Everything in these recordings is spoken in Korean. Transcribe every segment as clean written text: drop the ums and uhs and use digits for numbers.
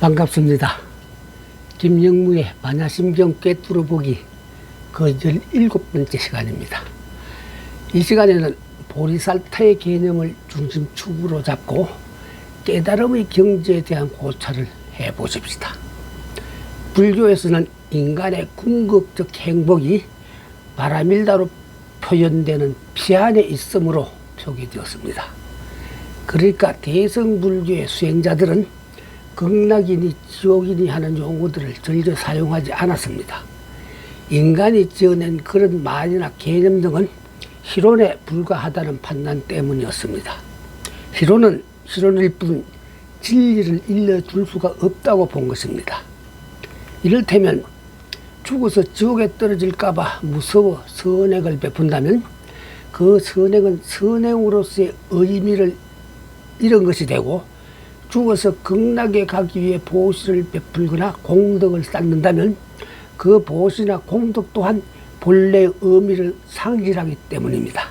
반갑습니다. 김영무의 반야심경 꿰뚫어보기 그 17번째 시간입니다. 이 시간에는 보리살타의 개념을 중심축으로 잡고 깨달음의 경지에 대한 고찰을 해보십시다. 불교에서는 인간의 궁극적 행복이 바라밀다로 표현되는 피안에 있음으로 표기되었습니다. 그러니까 대성불교의 수행자들은 극락이니 지옥이니 하는 용어들을 전혀 사용하지 않았습니다. 인간이 지어낸 그런 말이나 개념 등은 희론에 불과하다는 판단 때문이었습니다. 희론은 희론일 뿐 진리를 일러줄 수가 없다고 본 것입니다. 이를테면 죽어서 지옥에 떨어질까봐 무서워 선행을 베푼다면 그 선행은 선행으로서의 의미를 잃은 것이 되고, 죽어서 극락에 가기 위해 보시를 베풀거나 공덕을 쌓는다면 그 보시나 공덕 또한 본래의 의미를 상실하기 때문입니다.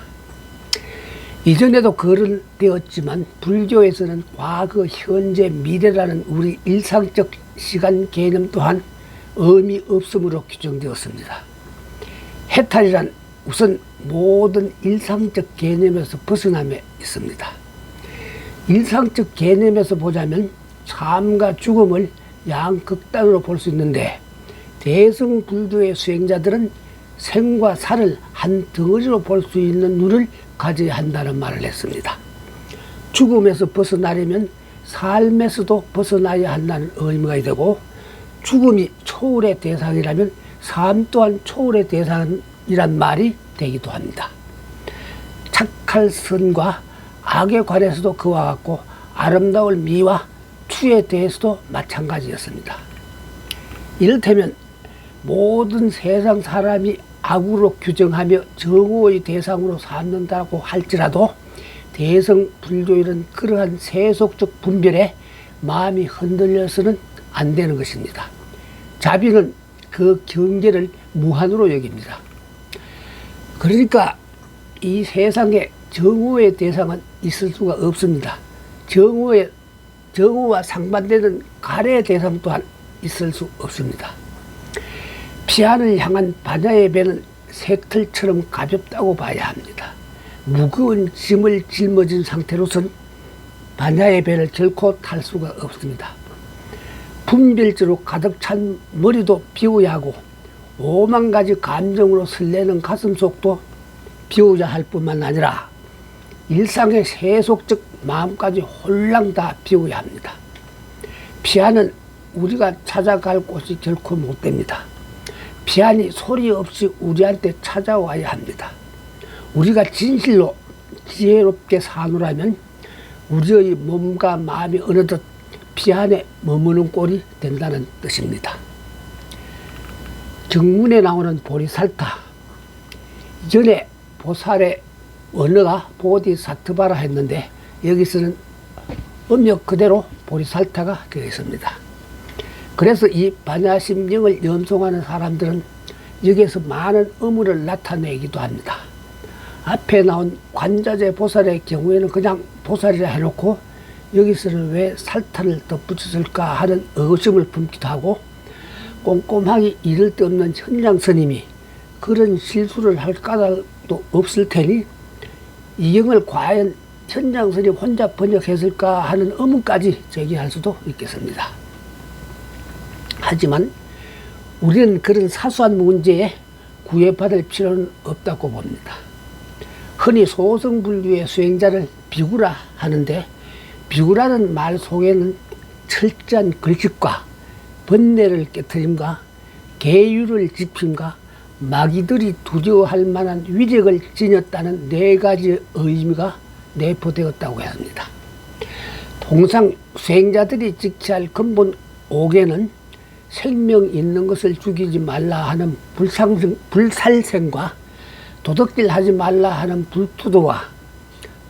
이전에도 거론되었지만 불교에서는 과거, 현재, 미래라는 우리 일상적 시간 개념 또한 의미 없음으로 규정되었습니다. 해탈이란 우선 모든 일상적 개념에서 벗어남에 있습니다. 일상적 개념에서 보자면 삶과 죽음을 양극단으로 볼 수 있는데, 대성불교의 수행자들은 생과 사를 한 덩어리로 볼 수 있는 눈을 가져야 한다는 말을 했습니다. 죽음에서 벗어나려면 삶에서도 벗어나야 한다는 의미가 되고, 죽음이 초월의 대상이라면 삶 또한 초월의 대상이란 말이 되기도 합니다. 착할 선과 악에 관해서도 그와 같고 아름다울 미와 추에 대해서도 마찬가지였습니다. 이를테면 모든 세상 사람이 악으로 규정하며 정오의 대상으로 삼는다고 할지라도 대성 불교인은 그러한 세속적 분별에 마음이 흔들려서는 안 되는 것입니다. 자비는 그 경계를 무한으로 여깁니다. 그러니까 이 세상에 정오의 대상은 있을 수가 없습니다. 정오와 상반되는 가래의 대상 또한 있을 수 없습니다. 피안을 향한 바다의 배는 새틀처럼 가볍다고 봐야 합니다. 무거운 짐을 짊어진 상태로선 바다의 배를 결코 탈 수가 없습니다. 분별지로 가득 찬 머리도 비워야 하고, 5만 가지 감정으로 설레는 가슴속도 비워야 할 뿐만 아니라 일상의 세속적 마음까지 홀랑 다 비워야 합니다. 피안은 우리가 찾아갈 곳이 결코 못 됩니다. 피안이 소리 없이 우리한테 찾아와야 합니다. 우리가 진실로 지혜롭게 사노라면 우리의 몸과 마음이 어느덧 피안에 머무는 꼴이 된다는 뜻입니다. 경문에 나오는 보리살타, 이전에 보살의 언어가 보디사트바라 했는데 여기서는 음력 그대로 보리살타가 되어 있습니다. 그래서 이 반야심경을 염송하는 사람들은 여기에서 많은 의무를 나타내기도 합니다. 앞에 나온 관자재 보살의 경우에는 그냥 보살이라 해놓고 여기서는 왜 살타를 덧붙였을까 하는 의심을 품기도 하고, 꼼꼼하게 이를 데 없는 현장 스님이 그런 실수를 할 까닭도 없을 테니 이 경을 과연 현장 스님 혼자 번역했을까 하는 의문까지 제기할 수도 있겠습니다. 하지만 우리는 그런 사소한 문제에 구애받을 필요는 없다고 봅니다. 흔히 소승불교의 수행자를 비구라 하는데, 비구라는 말 속에는 철저한 글짓과 번뇌를 깨트림과 계율을 지킴과 마귀들이 두려워할 만한 위력을 지녔다는 4가지 의미가 내포되었다고 합니다. 통상 수행자들이 지켜야 할 근본 5개는 생명 있는 것을 죽이지 말라 하는 불살생과 도둑질 하지 말라 하는 불투도와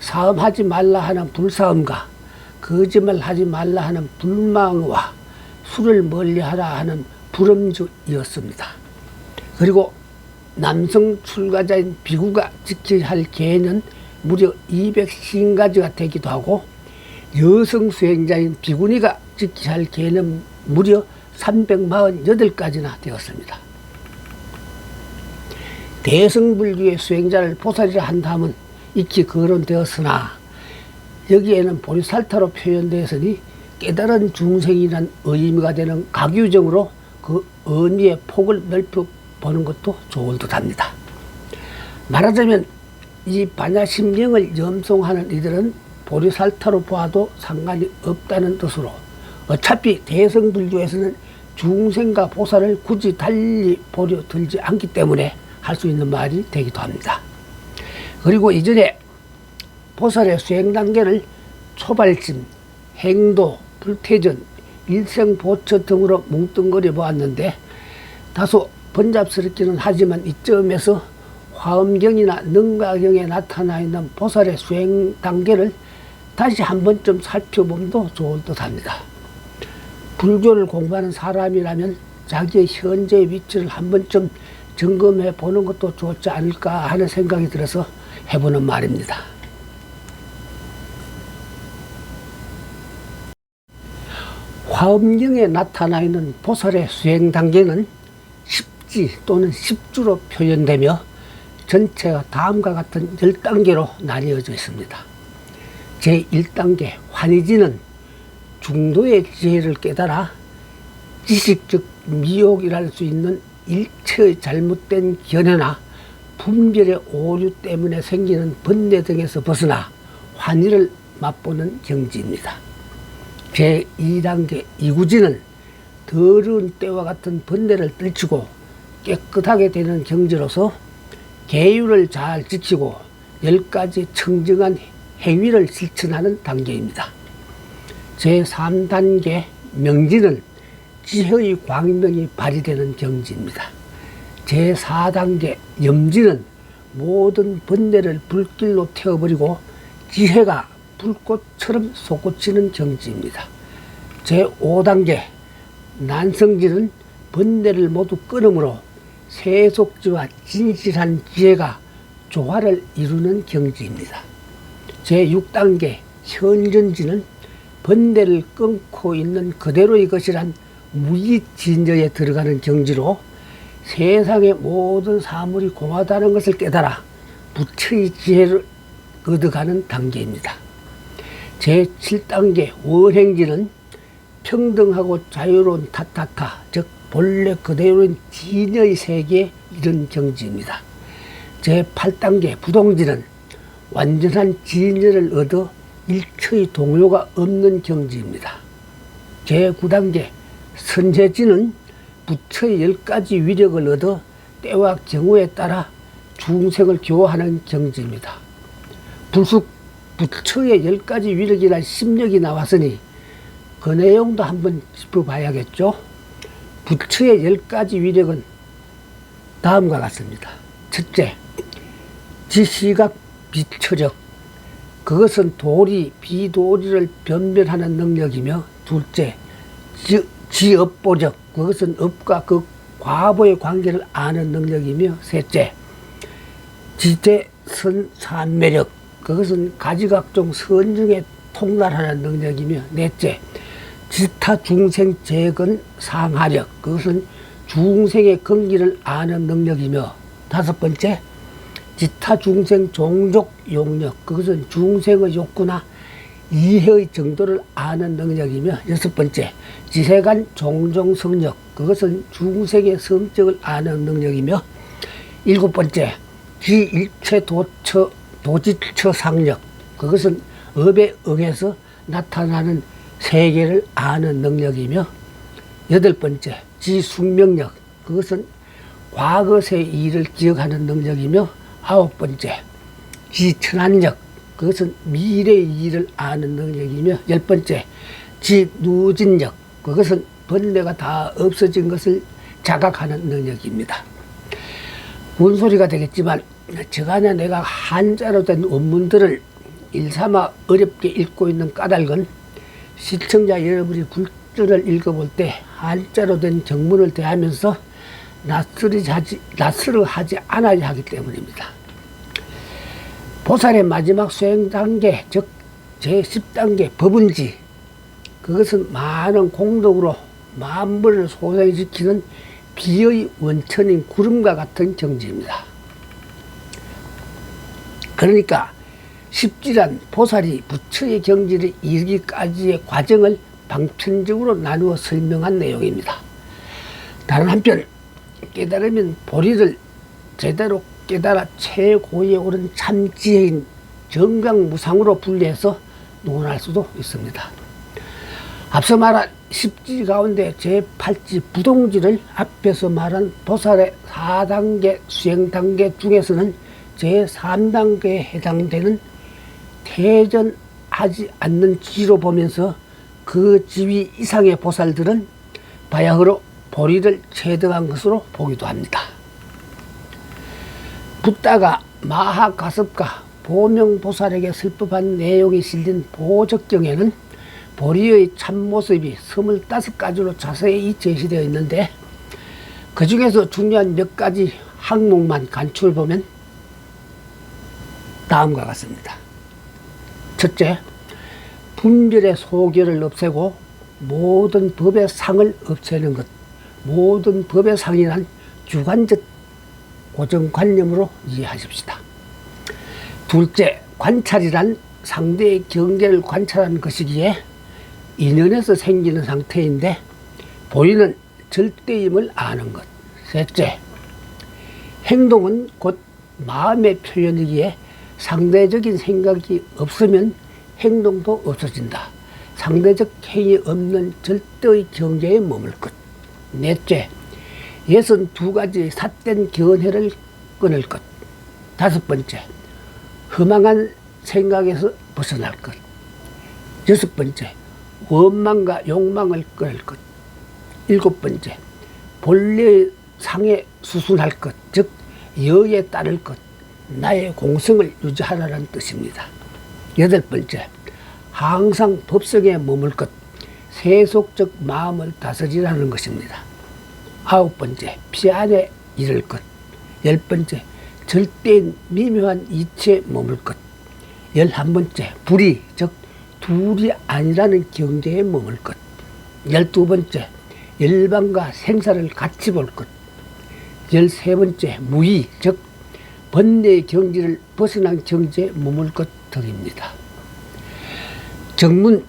사음하지 말라 하는 불사음과 거짓말 하지 말라 하는 불망과 술을 멀리하라 하는 불음주였습니다. 그리고 남성 출가자인 비구가 지켜야 할 계는 무려 250가지가 되기도 하고, 여성 수행자인 비구니가 찍지 할 개는 무려 348가지나 되었습니다. 대승불교의 수행자를 보살이라 한다면 익히 거론되었으나 여기에는 보리살타로 표현되었으니 깨달은 중생이란 의미가 되는 각유정으로 그 의미의 폭을 넓혀보는 것도 좋을 듯합니다. 말하자면 이 반야심령을 염송하는 이들은 보리살타로 보아도 상관이 없다는 뜻으로 어차피 대승불교에서는 중생과 보살을 굳이 달리 보려 들지 않기 때문에 할 수 있는 말이 되기도 합니다. 그리고 이전에 보살의 수행 단계를 초발심, 행도, 불퇴전, 일생보처 등으로 뭉뚱거려 보았는데 다소 번잡스럽기는 하지만 이점에서 화엄경이나 능가경에 나타나 있는 보살의 수행 단계를 다시 한 번쯤 살펴봄도 좋을 듯합니다. 불교를 공부하는 사람이라면 자기의 현재 위치를 한 번쯤 점검해 보는 것도 좋지 않을까 하는 생각이 들어서 해보는 말입니다. 화엄경에 나타나 있는 보살의 수행 단계는 10지 또는 10주로 표현되며 전체가 다음과 같은 10단계로 나뉘어져 있습니다. 제1단계 환희지는 중도의 지혜를 깨달아 지식적 미혹이라 할 수 있는 일체의 잘못된 견해나 분별의 오류 때문에 생기는 번뇌 등에서 벗어나 환희를 맛보는 경지입니다. 제2단계 이구지는 더러운 때와 같은 번뇌를 떨치고 깨끗하게 되는 경지로서 계율을 잘 지키고 10가지 청정한 행위를 실천하는 단계입니다. 제3단계 명지는 지혜의 광명이 발휘되는 경지입니다. 제4단계 염지는 모든 번뇌를 불길로 태워버리고 지혜가 불꽃처럼 솟구치는 경지입니다. 제5단계 난성지는 번뇌를 모두 끊음으로 세속지와 진실한 지혜가 조화를 이루는 경지입니다. 제6단계 현전지는 번뇌를 끊고 있는 그대로의 것이란 무의진저에 들어가는 경지로 세상의 모든 사물이 공하다는 것을 깨달아 부처의 지혜를 얻어가는 단계입니다. 제7단계 원행지는 평등하고 자유로운 타타타, 즉 본래 그대로인 진의 세계에 이른 경지입니다. 제8단계 부동지는 완전한 진여를 얻어 일체의 동요가 없는 경지입니다. 제9단계 선제지는 부처의 10가지 위력을 얻어 때와 경우에 따라 중생을 교화하는 경지입니다. 불쑥 부처의 10가지 위력이란 심력이 나왔으니 그 내용도 한번 짚어봐야겠죠. 부처의 10가지 위력은 다음과 같습니다. 첫째, 지시각 비처적, 그것은 도리, 비도리를 변별하는 능력이며, 둘째, 지업보적, 그것은 업과 그 과보의 관계를 아는 능력이며, 셋째, 지대선산매력, 그것은 가지각종 선중에 통달하는 능력이며, 넷째, 지타 중생 재건 상하력, 그것은 중생의 근기를 아는 능력이며, 다섯 번째, 지타 중생 종족 용력, 그것은 중생의 욕구나 이해의 정도를 아는 능력이며, 여섯 번째, 지세간 종종성력, 그것은 중생의 성격을 아는 능력이며, 일곱 번째, 지일체 도지처 상력, 그것은 업에 응해서 나타나는 세계를 아는 능력이며, 여덟 번째, 지숙명력, 그것은 과거의 일을 기억하는 능력이며, 아홉 번째, 지천안력, 그것은 미래의 일을 아는 능력이며, 열 번째, 지누진력, 그것은 번뇌가 다 없어진 것을 자각하는 능력입니다. 문소리가 되겠지만 저간에 내가 한자로 된 원문들을 일삼아 어렵게 읽고 있는 까닭은 시청자 여러분이 굴절을 읽어볼 때 한자로 된 정문을 대하면서 낯설어하지 않아야 하기 때문입니다. 보살의 마지막 수행 단계, 즉 제10단계 법은지, 그것은 많은 공덕으로 만물을 소생시키는 비의 원천인 구름과 같은 경지입니다. 그러니까 십지란 보살이 부처의 경지를 이르기까지의 과정을 방편적으로 나누어 설명한 내용입니다. 다른 한편 깨달으면 보리를 제대로 깨달아 최고에 오른 참지혜인 정강무상으로 분리해서 논할 수도 있습니다. 앞서 말한 십지 가운데 제8지 부동지를 앞에서 말한 보살의 4단계 수행단계 중에서는 제3단계에 해당되는 퇴전하지 않는 지로 보면서 그 지위 이상의 보살들은 바야흐로 보리를 채등한 것으로 보기도 합니다. 붓다가 마하가섭과 보명보살에게 슬법한 내용이 실린 보적경에는 보리의 참모습이 25가지로 자세히 제시되어 있는데 그 중에서 중요한 몇 가지 항목만 간추려보면 다음과 같습니다. 첫째, 분별의 소결을 없애고 모든 법의 상을 없애는 것. 모든 법의 상이란 주관적 고정관념으로 이해하십시다. 둘째, 관찰이란 상대의 경계를 관찰하는 것이기에 인연에서 생기는 상태인데 보이는 절대임을 아는 것. 셋째, 행동은 곧 마음의 표현이기에 상대적인 생각이 없으면 행동도 없어진다. 상대적 행위 없는 절대의 경계에 머물 것. 넷째, 62가지 삿된 견해를 끊을 것. 다섯 번째, 허망한 생각에서 벗어날 것. 여섯 번째, 원망과 욕망을 끊을 것. 일곱 번째, 본래의 상에 수순할 것, 즉 여에 따를 것, 나의 공성을 유지하라는 뜻입니다. 여덟 번째, 항상 법성에 머물 것, 세속적 마음을 다스리라는 것입니다. 아홉 번째, 피안에 이를 것. 열 번째, 절대인 미묘한 이치에 머물 것. 11번째, 불이, 즉 둘이 아니라는 경계에 머물 것. 12번째, 열반과 생사를 같이 볼 것. 13번째, 무의, 즉 번뇌의 경지를 벗어난 경지에 머물 것 등입니다. 정문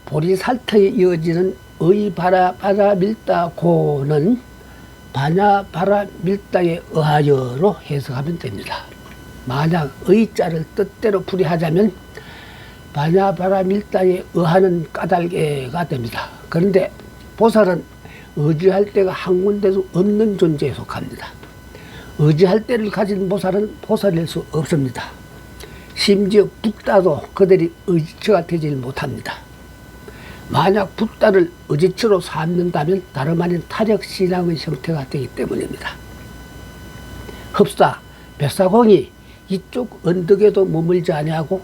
보리살타에 이어지는 의바라밀다고는 바냐바라밀다에 의하여로 해석하면 됩니다. 만약 의자를 뜻대로 풀이하자면 바냐바라밀다에 의하는 까닭에가 됩니다. 그런데 보살은 의지할 데가 한 군데도 없는 존재에 속합니다. 의지할 데를 가진 보살은 보살일 수 없습니다. 심지어 붓다도 그들이 의지처가 되지 못합니다. 만약 붓다를 의지처로 삼는다면 다름 아닌 타력신앙의 형태가 되기 때문입니다. 흡사, 뱃사공이 이쪽 언덕에도 머물지 아니하고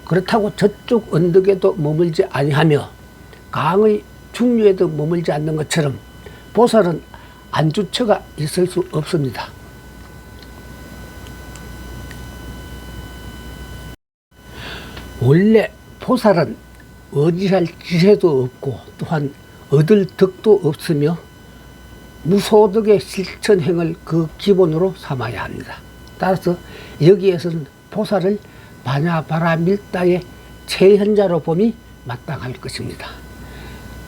그렇다고 저쪽 언덕에도 머물지 아니하며 강의 중류에도 머물지 않는 것처럼 보살은 안주처가 있을 수 없습니다. 원래 보살은 의지할 지혜도 없고 또한 얻을 덕도 없으며 무소득의 실천행을 그 기본으로 삼아야 합니다. 따라서 여기에서는 보살을 바냐바라밀다의 최현자로 봄이 마땅할 것입니다.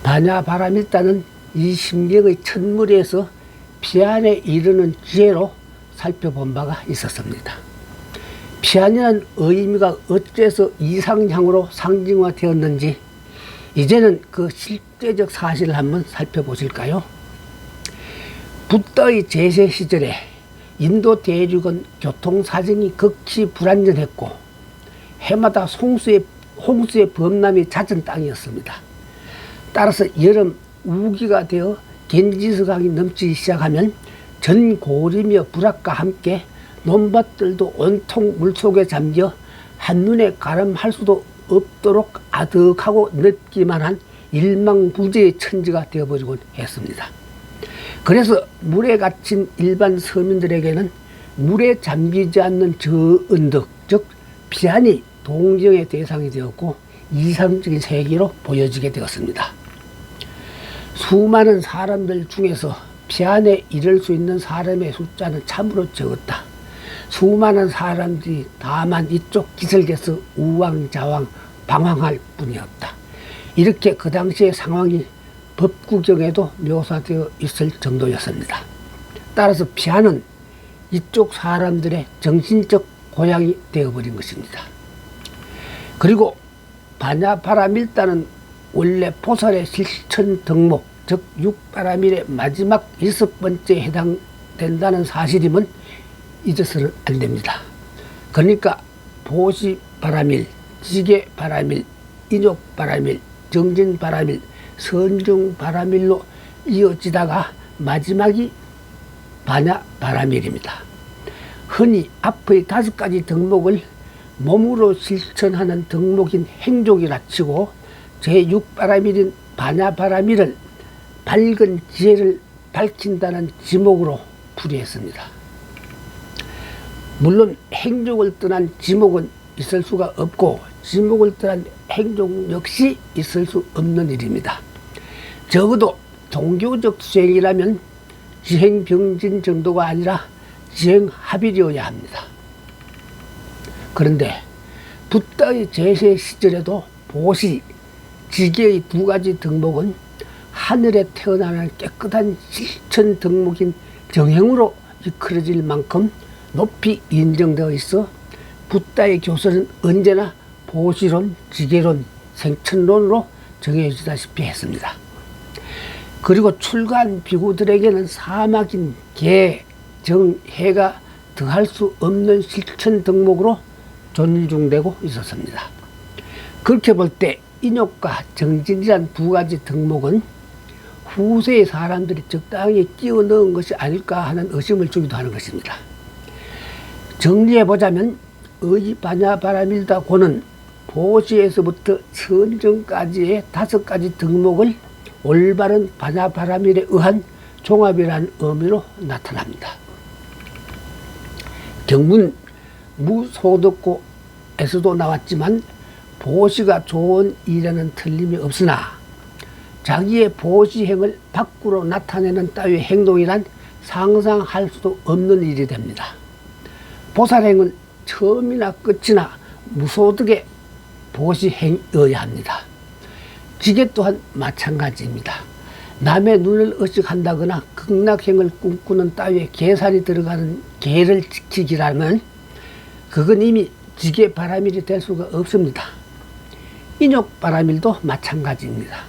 바냐바라밀다는 이 심경의 첫무리에서 피안에 이르는 지혜로 살펴본 바가 있었습니다. 피안이라는 의미가 어째서 이상향으로 상징화되었는지 이제는 그 실제적 사실을 한번 살펴보실까요? 붓다의 제세 시절에 인도 대륙은 교통사정이 극히 불안전했고 해마다 홍수의 범람이 잦은 땅이었습니다. 따라서 여름 우기가 되어 겐지스강이 넘치기 시작하면 전고리며 불악과 함께 논밭들도 온통 물속에 잠겨 한눈에 가름할 수도 없도록 아득하고 넓기만 한 일망부재의 천지가 되어버리곤 했습니다. 그래서 물에 갇힌 일반 서민들에게는 물에 잠기지 않는 저 언덕, 즉 피안이 동정의 대상이 되었고 이상적인 세계로 보여지게 되었습니다. 수많은 사람들 중에서 피안에 이를 수 있는 사람의 숫자는 참으로 적었다. 수많은 사람들이 다만 이쪽 기슭에서 우왕좌왕 방황할 뿐이었다. 이렇게 그 당시의 상황이 법구경에도 묘사되어 있을 정도였습니다. 따라서 피안은 이쪽 사람들의 정신적 고향이 되어버린 것입니다. 그리고 바냐바라밀다는 원래 보살의 실천 덕목, 즉 육바라밀의 마지막 6번째에 해당된다는 사실임은 잊어서는 안 됩니다. 그러니까 보시바라밀, 지게바라밀, 인욕바라밀, 정진바라밀, 선중바라밀로 이어지다가 마지막이 바냐바라밀입니다. 흔히 앞의 5가지 덕목을 몸으로 실천하는 덕목인 행족이라 치고 제6바라밀인 바냐바라밀을 밝은 지혜를 밝힌다는 지목으로 풀이했습니다. 물론 행족을 떠난 지목은 있을 수가 없고 지목을 떠난 행족 역시 있을 수 없는 일입니다. 적어도 종교적 수행이라면 지행병진 정도가 아니라 지행합일이어야 합니다. 그런데 붓다의 제세 시절에도 보시, 지계의 2가지 덕목은 하늘에 태어나는 깨끗한 실천 덕목인 정행으로 이끌어질 만큼 높이 인정되어 있어 붓다의 교설은 언제나 보시론, 지계론, 생천론으로 정해지다시피 했습니다. 그리고 출가한 비구들에게는 사막인 계, 정, 해가 더할 수 없는 실천 덕목으로 존중되고 있었습니다. 그렇게 볼 때 인욕과 정진이란 2가지 덕목은 후세의 사람들이 적당히 끼워 넣은 것이 아닐까 하는 의심을 주기도 하는 것입니다. 정리해보자면 바냐바라밀다고는 보시에서부터 선정까지의 5가지 덕목을 올바른 바냐바라밀에 의한 종합이라는 의미로 나타납니다. 경문 무소득고에서도 나왔지만 보시가 좋은 일에는 틀림이 없으나 자기의 보시행을 밖으로 나타내는 따위의 행동이란 상상할 수도 없는 일이 됩니다. 보살행은 처음이나 끝이나 무소득의 보시행이어야 합니다. 지계 또한 마찬가지입니다. 남의 눈을 의식한다거나 극락행을 꿈꾸는 따위의 계산이 들어가는 계를 지키기라면 그건 이미 지계 바라밀이 될 수가 없습니다. 인욕 바라밀도 마찬가지입니다.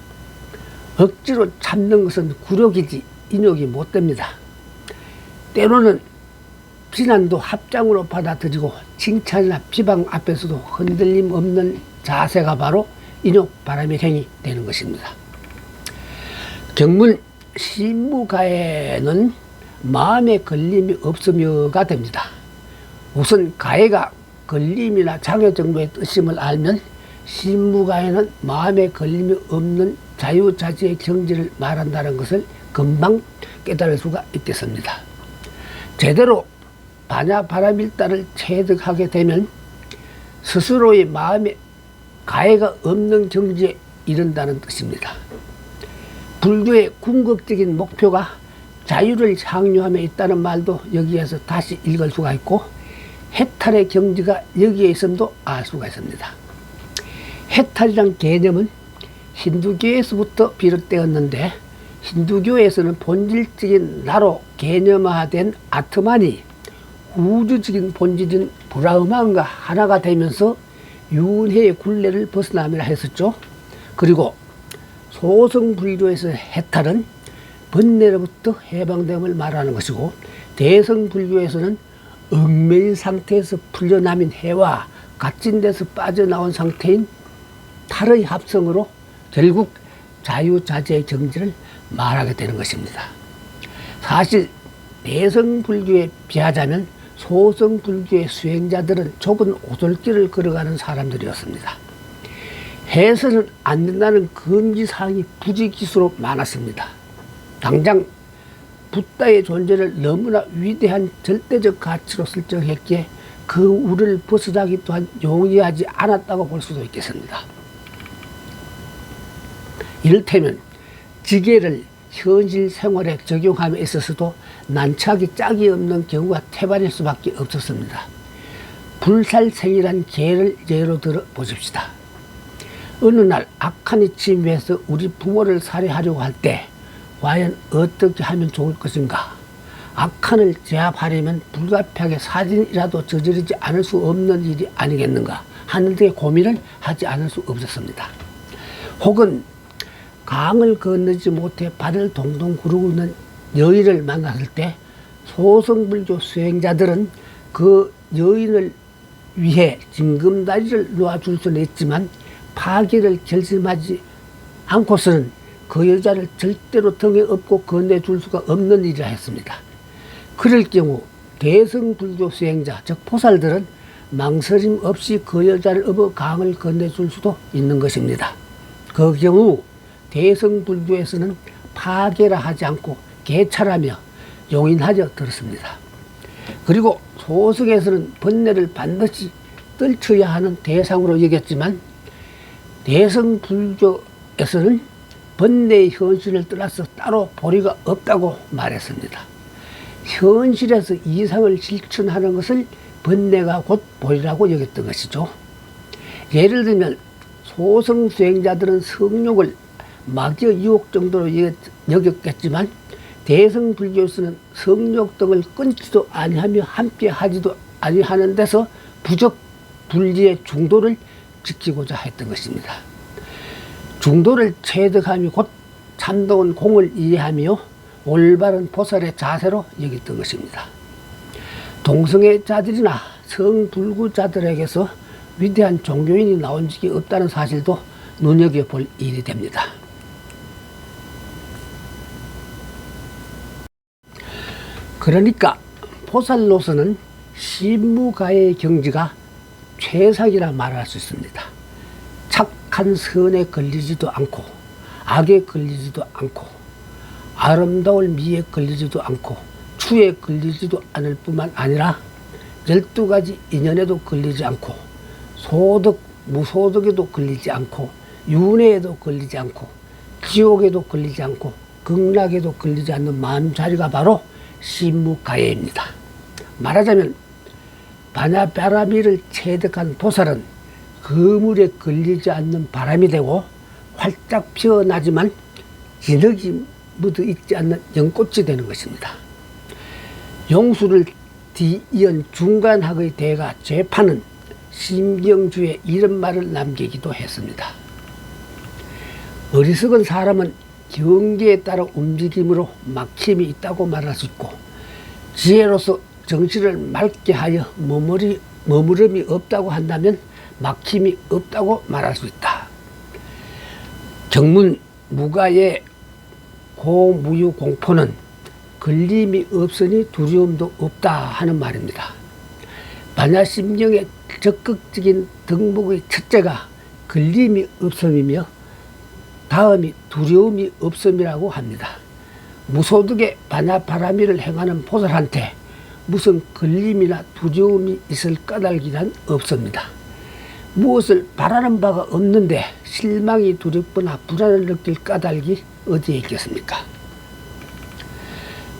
억지로 참는 것은 굴욕이지 인욕이 못 됩니다. 때로는 비난도 합장으로 받아들이고 칭찬이나 비방 앞에서도 흔들림 없는 자세가 바로 인욕 바라밀 행이 되는 것입니다. 경문 신무가에는 마음의 걸림이 없으며가 됩니다. 우선 가해가 걸림이나 장애 정도의 뜻임을 알면 신무가에는 마음의 걸림이 없는 자유자재의 경지를 말한다는 것을 금방 깨달을 수가 있겠습니다. 제대로 바냐바라밀다를 체득하게 되면 스스로의 마음에 가해가 없는 경지에 이른다는 뜻입니다. 불교의 궁극적인 목표가 자유를 향유함에 있다는 말도 여기에서 다시 읽을 수가 있고 해탈의 경지가 여기에 있음도 알 수가 있습니다. 해탈이란 개념은 힌두교에서부터 비롯되었는데 힌두교에서는 본질적인 나로 개념화된 아트만이 우주적인 본질인 브라흐만과 하나가 되면서 윤회의 굴레를 벗어나며 했었죠. 그리고 소성불교에서 해탈은 번뇌로부터 해방됨을 말하는 것이고 대성불교에서는 얽매인 상태에서 풀려남인 해와 갇힌 데서 빠져나온 상태인 탈의 합성으로 결국 자유자재의 경지를 말하게 되는 것입니다. 사실 대성불교에 비하자면 소성불교의 수행자들은 좁은 오솔길을 걸어가는 사람들이었습니다. 해서는 안 된다는 금기사항이 부지기수로 많았습니다. 당장 붓다의 존재를 너무나 위대한 절대적 가치로 설정했기에 그 우를 벗어나기 또한 용이하지 않았다고 볼 수도 있겠습니다. 이를테면 지게를 현실 생활에 적용함에 있어서도 난착이 짝이 없는 경우가 태반일 수밖에 없었습니다. 불살생이란 개를 예로 들어 보십시다. 어느 날 악한이 침입해서 우리 부모를 살해하려고 할 때 과연 어떻게 하면 좋을 것인가? 악한을 제압하려면 불가피하게 살인이라도 저지르지 않을 수 없는 일이 아니겠는가 하는 데 고민을 하지 않을 수 없었습니다. 혹은 강을 건너지 못해 발을 동동 구르고 있는 여인을 만났을 때 소승불교 수행자들은 그 여인을 위해 징검다리를 놓아줄 수는 있지만 파기를 결심하지 않고서는 그 여자를 절대로 등에 업고 건네줄 수가 없는 일이라 했습니다. 그럴 경우 대승불교 수행자 즉 보살들은 망설임 없이 그 여자를 업어 강을 건네줄 수도 있는 것입니다. 그 경우 대승불교에서는 파괴라 하지 않고 개찰하며 용인하여 들었습니다. 그리고 소승에서는 번뇌를 반드시 떨쳐야 하는 대상으로 여겼지만 대승불교에서는 번뇌의 현실을 떠나서 따로 보리가 없다고 말했습니다. 현실에서 이상을 실천하는 것을 번뇌가 곧 보리라고 여겼던 것이죠. 예를 들면 소승 수행자들은 성욕을 막의 유혹 정도로 여겼겠지만 대승불교에서는 성욕 등을 끊지도 아니하며 함께 하지도 아니하는 데서 부적 분리의 중도를 지키고자 했던 것입니다. 중도를 체득함이 곧 참다운 공을 이해하며 올바른 보살의 자세로 여겼던 것입니다. 동성애자들이나 성불구자들에게서 위대한 종교인이 나온 적이 없다는 사실도 눈여겨볼 일이 됩니다. 그러니까 보살로서는 신무가의 경지가 최상이라 말할 수 있습니다. 착한 선에 걸리지도 않고 악에 걸리지도 않고 아름다울 미에 걸리지도 않고 추에 걸리지도 않을 뿐만 아니라 12가지 인연에도 걸리지 않고 소득, 무소득에도 걸리지 않고 윤회에도 걸리지 않고 지옥에도 걸리지 않고 극락에도 걸리지 않는 마음자리가 바로 신무가예입니다. 말하자면 바냐바라미를 체득한 보살은 그물에 걸리지 않는 바람이 되고 활짝 피어나지만 진흙이 묻어 있지 않는 연꽃이 되는 것입니다. 용수를 뒤이은 중간학의 대가 제파는 심경주에 이런 말을 남기기도 했습니다. 어리석은 사람은 경계에 따라 움직임으로 막힘이 있다고 말할 수 있고 지혜로서 정신을 맑게 하여 머무름이 없다고 한다면 막힘이 없다고 말할 수 있다. 경문 무가의 고무유공포는 걸림이 없으니 두려움도 없다 하는 말입니다. 반야심경의 적극적인 덕목의 첫째가 걸림이 없음이며 다음이 두려움이 없음이라고 합니다. 무소득의 반야바라미를 행하는 보살한테 무슨 걸림이나 두려움이 있을 까닭이란 없습니다. 무엇을 바라는 바가 없는데 실망이 두렵거나 불안을 느낄 까닭이 어디에 있겠습니까?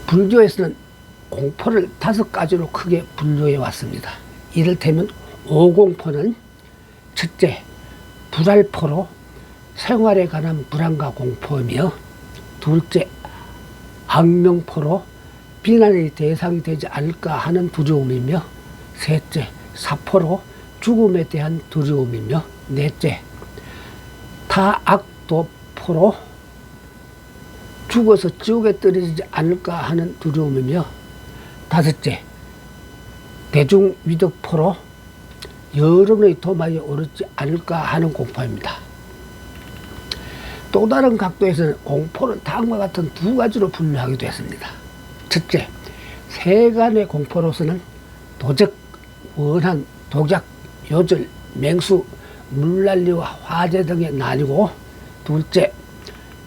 불교에서는 공포를 5가지로 크게 분류해 왔습니다. 이를테면 오공포는 첫째, 불알포로 생활에 관한 불안과 공포이며 둘째, 악명포로 비난의 대상이 되지 않을까 하는 두려움이며 셋째, 사포로 죽음에 대한 두려움이며 넷째, 타악도포로 죽어서 지옥에 떨어지지 않을까 하는 두려움이며 다섯째, 대중위덕포로 여러분의 도마에 오르지 않을까 하는 공포입니다. 또 다른 각도에서는 공포를 다음과 같은 2가지로 분류하기도 했습니다. 첫째, 세간의 공포로서는 도적, 원한, 독약, 요절, 맹수, 물난리와 화재 등에 나뉘고 둘째,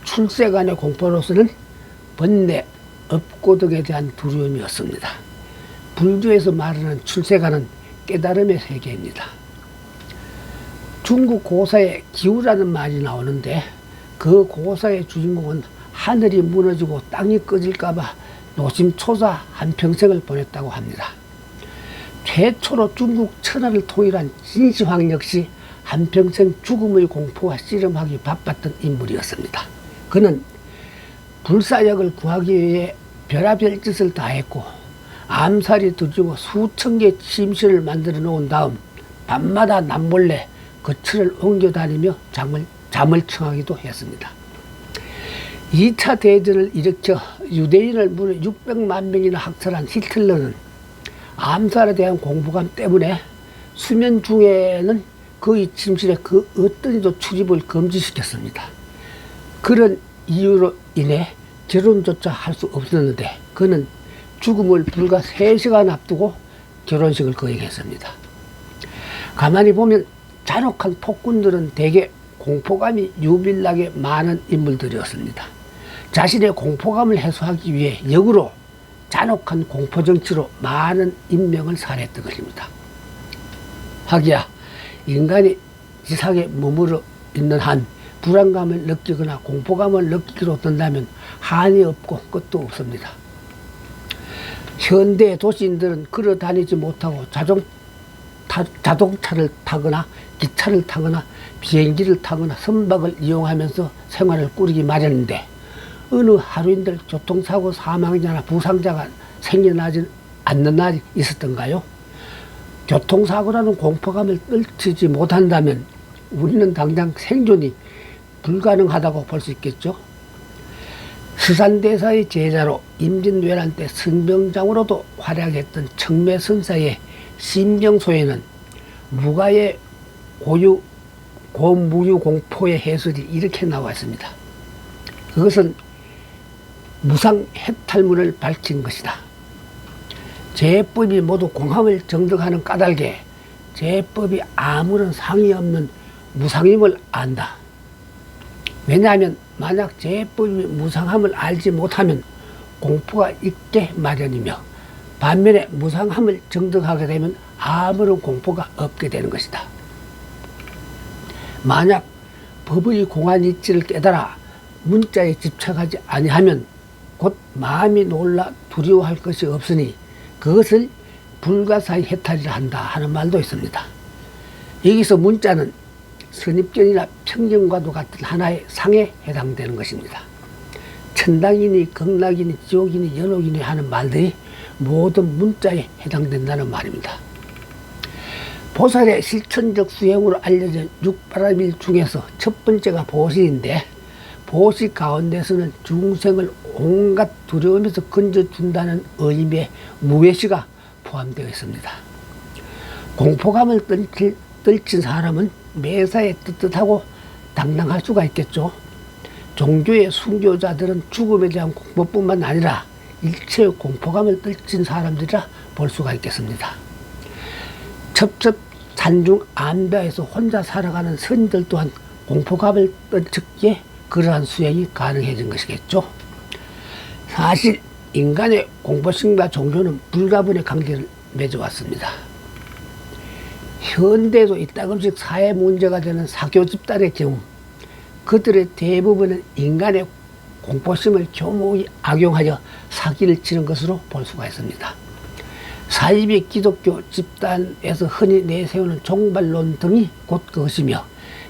출세간의 공포로서는 번뇌, 업고 등에 대한 두려움이었습니다. 불교에서 말하는 출세간은 깨달음의 세계입니다. 중국 고사에 기우라는 말이 나오는데 그 고사의 주인공은 하늘이 무너지고 땅이 꺼질까봐 노심초사 한평생을 보냈다고 합니다. 최초로 중국 천하를 통일한 진시황 역시 한평생 죽음의 공포와 씨름하기 바빴던 인물이었습니다. 그는 불사역을 구하기 위해 별의별 짓을 다 했고 암살이 두지고 수천 개의 침실을 만들어 놓은 다음 밤마다 남몰래 거처를 옮겨 다니며 잠을 청하기도 했습니다. 2차 대전을 일으켜 유대인을 무려 600만 명이나 학살한 히틀러는 암살에 대한 공포감 때문에 수면 중에는 그의 침실에 그 어떤 이도 출입을 금지시켰습니다. 그런 이유로 인해 결혼조차 할 수 없었는데 그는 죽음을 불과 3시간 앞두고 결혼식을 거행했습니다. 가만히 보면 잔혹한 폭군들은 대개 공포감이 유빌하게 많은 인물들이었습니다. 자신의 공포감을 해소하기 위해 역으로 잔혹한 공포정치로 많은 인명을 살해했던 것입니다. 하기야 인간이 지상에 머무르 있는 한 불안감을 느끼거나 공포감을 느끼기로 든다면 한이 없고 끝도 없습니다. 현대 도시인들은 걸어 다니지 못하고 자동차를 타거나 기차를 타거나 비행기를 타거나 선박을 이용하면서 생활을 꾸리기 마련인데 어느 하루인들 교통사고 사망자나 부상자가 생겨나지 않는 날이 있었던가요? 교통사고라는 공포감을 떨치지 못한다면 우리는 당장 생존이 불가능하다고 볼 수 있겠죠. 스산대사의 제자로 임진왜란 때 선병장으로도 활약했던 청매선사의 신병소에는 무가의 고무유공포의 해설이 이렇게 나와 있습니다. 그것은 무상 해탈문을 밝힌 것이다. 제법이 모두 공함을 정득하는 까닭에 제법이 아무런 상이 없는 무상임을 안다. 왜냐하면 만약 제법이 무상함을 알지 못하면 공포가 있게 마련이며 반면에 무상함을 정득하게 되면 아무런 공포가 없게 되는 것이다. 만약 법의 공한 이치를 깨달아 문자에 집착하지 아니하면 곧 마음이 놀라 두려워할 것이 없으니 그것을 불가사의 해탈이라 한다 하는 말도 있습니다. 여기서 문자는 선입견이나 편견과도 같은 하나의 상에 해당되는 것입니다. 천당이니 극락이니 지옥이니 연옥이니 하는 말들이 모든 문자에 해당된다는 말입니다. 보살의 실천적 수행으로 알려진 육바라밀 중에서 첫 번째가 보시인데 보시 가운데서는 중생을 온갖 두려움에서 건져준다는 의미의 무외시가 포함되어 있습니다. 공포감을 떨친 사람은 매사에 떳떳하고 당당할 수가 있겠죠. 종교의 순교자들은 죽음에 대한 공포뿐만 아니라 일체의 공포감을 떨친 사람들이라 볼 수가 있겠습니다. 첩첩 산중 암벽에서 혼자 살아가는 선인들 또한 공포감을 떨쳤기에 그러한 수행이 가능해진 것이겠죠. 사실 인간의 공포심과 종교는 불가분의 관계를 맺어왔습니다. 현대에도 이따금씩 사회 문제가 되는 사교 집단의 경우 그들의 대부분은 인간의 공포심을 교묘히 악용하여 사기를 치는 것으로 볼 수가 있습니다. 사이비 기독교 집단에서 흔히 내세우는 종발론 등이 곧 그것이며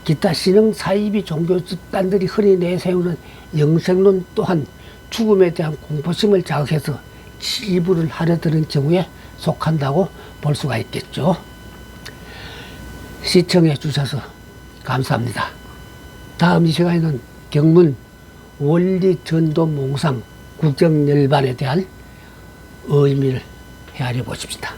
기타 신흥 사이비 종교 집단들이 흔히 내세우는 영생론 또한 죽음에 대한 공포심을 자극해서 치부를 하려드는 경우에 속한다고 볼 수가 있겠죠. 시청해 주셔서 감사합니다. 다음 이 시간에는 경문 원리전도몽상 국정열반에 대한 의미를 헤아려 보십시다.